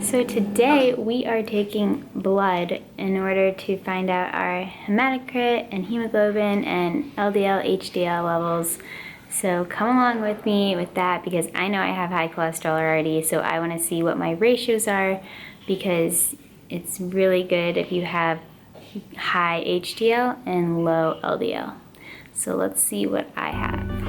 So today we are taking blood in order to find out our hematocrit and hemoglobin and LDL, HDL levels. So come along with me with that because I know I have high cholesterol already, so I want to see what my ratios are because it's really good if you have high HDL and low LDL. So let's see what I have.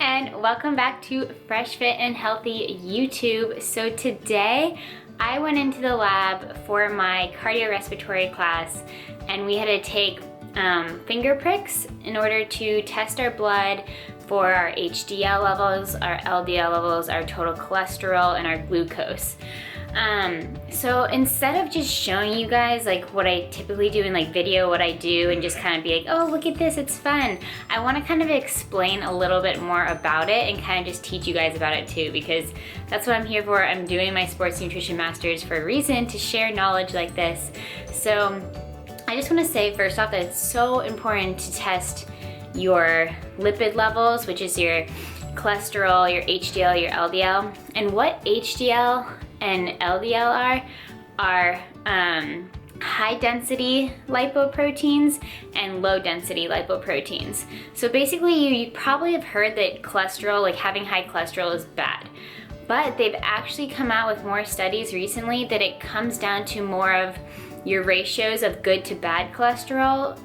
And welcome back to Fresh Fit and Healthy YouTube. So today I went into the lab for my cardiorespiratory class and we had to take finger pricks in order to test our blood for our HDL levels, our LDL levels, our total cholesterol, and our glucose. So instead of just showing you guys like what I typically do in like video, what I do, and just kind of be like, oh, look at this, it's fun. I want to kind of explain a little bit more about it and kind of just teach you guys about it too, because that's what I'm here for. I'm doing my sports nutrition masters for a reason, to share knowledge like this. So I just want to say first off that it's so important to test your lipid levels, which is your cholesterol, your HDL, your LDL. And what HDL and LDL are high density lipoproteins and low density lipoproteins. So basically you probably have heard that cholesterol, like having high cholesterol, is bad. But they've actually come out with more studies recently that it comes down to more of your ratios of good to bad cholesterol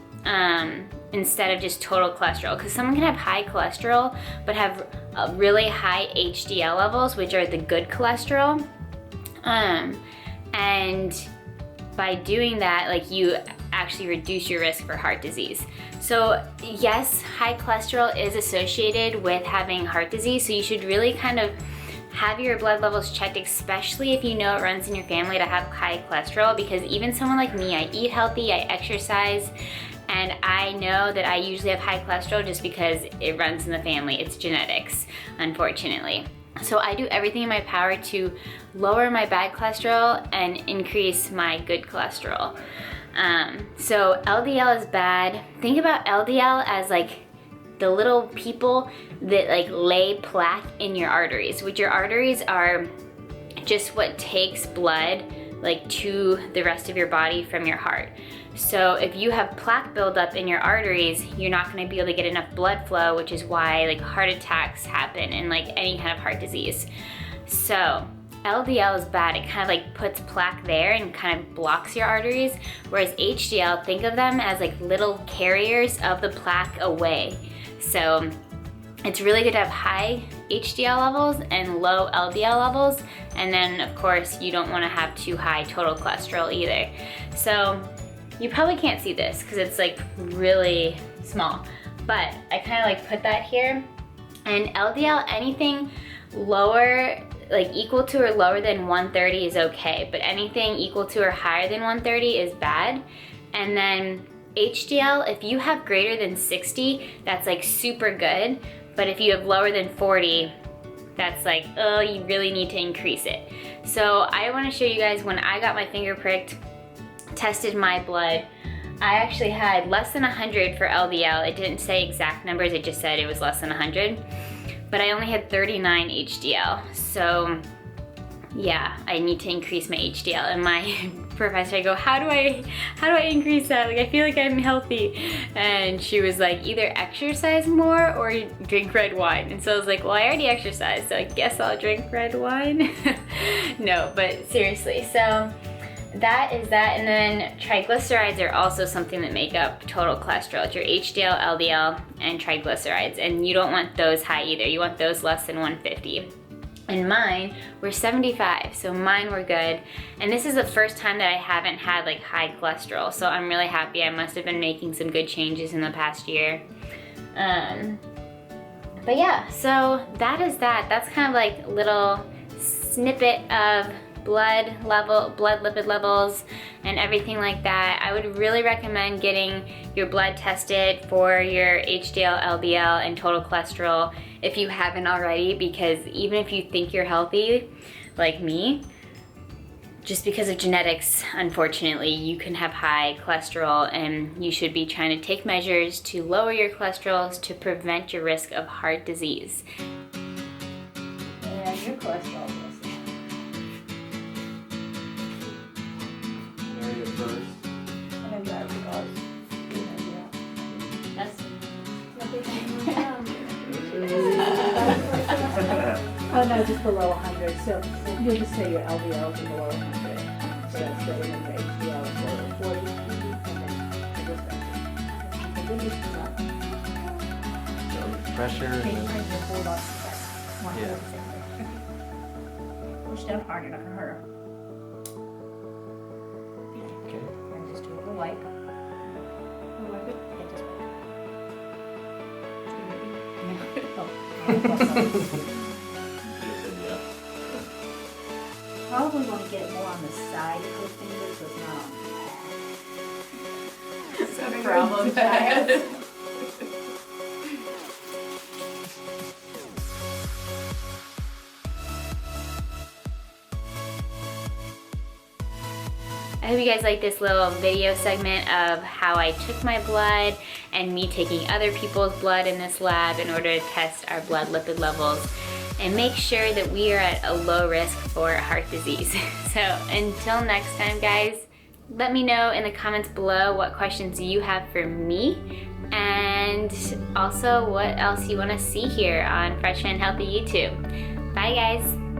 instead of just total cholesterol. Because someone can have high cholesterol but have really high HDL levels, which are the good cholesterol. And by doing that, like, you actually reduce your risk for heart disease. So yes, high cholesterol is associated with having heart disease, so you should really kind of have your blood levels checked, especially if you know it runs in your family to have high cholesterol, because even someone like me, I eat healthy, I exercise, and I know that I usually have high cholesterol just because it runs in the family. It's genetics, unfortunately. So I do everything in my power to lower my bad cholesterol and increase my good cholesterol. So LDL is bad. Think about LDL as like the little people that like lay plaque in your arteries, which your arteries are just what takes blood like to the rest of your body from your heart. So if you have plaque buildup in your arteries, you're not going to be able to get enough blood flow, which is why like heart attacks happen and like any kind of heart disease. So LDL is bad. It kind of like puts plaque there and kind of blocks your arteries, whereas HDL, think of them as like little carriers of the plaque away. So it's really good to have high HDL levels and low LDL levels, and then of course you don't want to have too high total cholesterol either. So you probably can't see this because it's like really small, but I kind of like put that here. And LDL, anything lower, like equal to or lower than 130 is okay, but anything equal to or higher than 130 is bad. And then HDL, if you have greater than 60, that's like super good, but if you have lower than 40, that's like, oh, you really need to increase it. So I want to show you guys when I got my finger pricked, tested my blood, I actually had less than 100 for LDL. It didn't say exact numbers, it just said it was less than 100. But I only had 39 HDL. So yeah, I need to increase my HDL. And my professor, I go, how do I increase that? Like, I feel like I'm healthy. And she was like, either exercise more or drink red wine. And so I was like, well, I already exercised, so I guess I'll drink red wine. No, but seriously, so that is that. And then triglycerides are also something that make up total cholesterol. It's your HDL, LDL, and triglycerides. And you don't want those high either. You want those less than 150. And mine were 75, so mine were good. And this is the first time that I haven't had like high cholesterol, so I'm really happy. I must have been making some good changes in the past year. But yeah, so that is that. That's kind of like a little snippet of blood lipid levels and everything like that. I would really recommend getting your blood tested for your HDL, LDL, and total cholesterol if you haven't already, because even if you think you're healthy, like me, just because of genetics, unfortunately, you can have high cholesterol, and you should be trying to take measures to lower your cholesterol to prevent your risk of heart disease. And your cholesterol is. Area first. And then that was. That's Oh no, just below 100. So you'll just say your LDL is below 100. So that's better than your HDL is below 40. And then it goes back. And then you come up. So pressure and Okay, then turn your hold on. One Yeah. Push down hard, you're not gonna hurt her. okay. And just do a little wipe. Wipe it. Yeah, just wipe. Yeah. Probably want to get it more on the side of her fingers, so it's not on the Problem child. I hope you guys like this little video segment of how I took my blood and me taking other people's blood in this lab in order to test our blood lipid levels and make sure that we are at a low risk for heart disease. So until next time, guys, let me know in the comments below what questions you have for me, and also what else you want to see here on Fresh and Healthy YouTube. Bye, guys.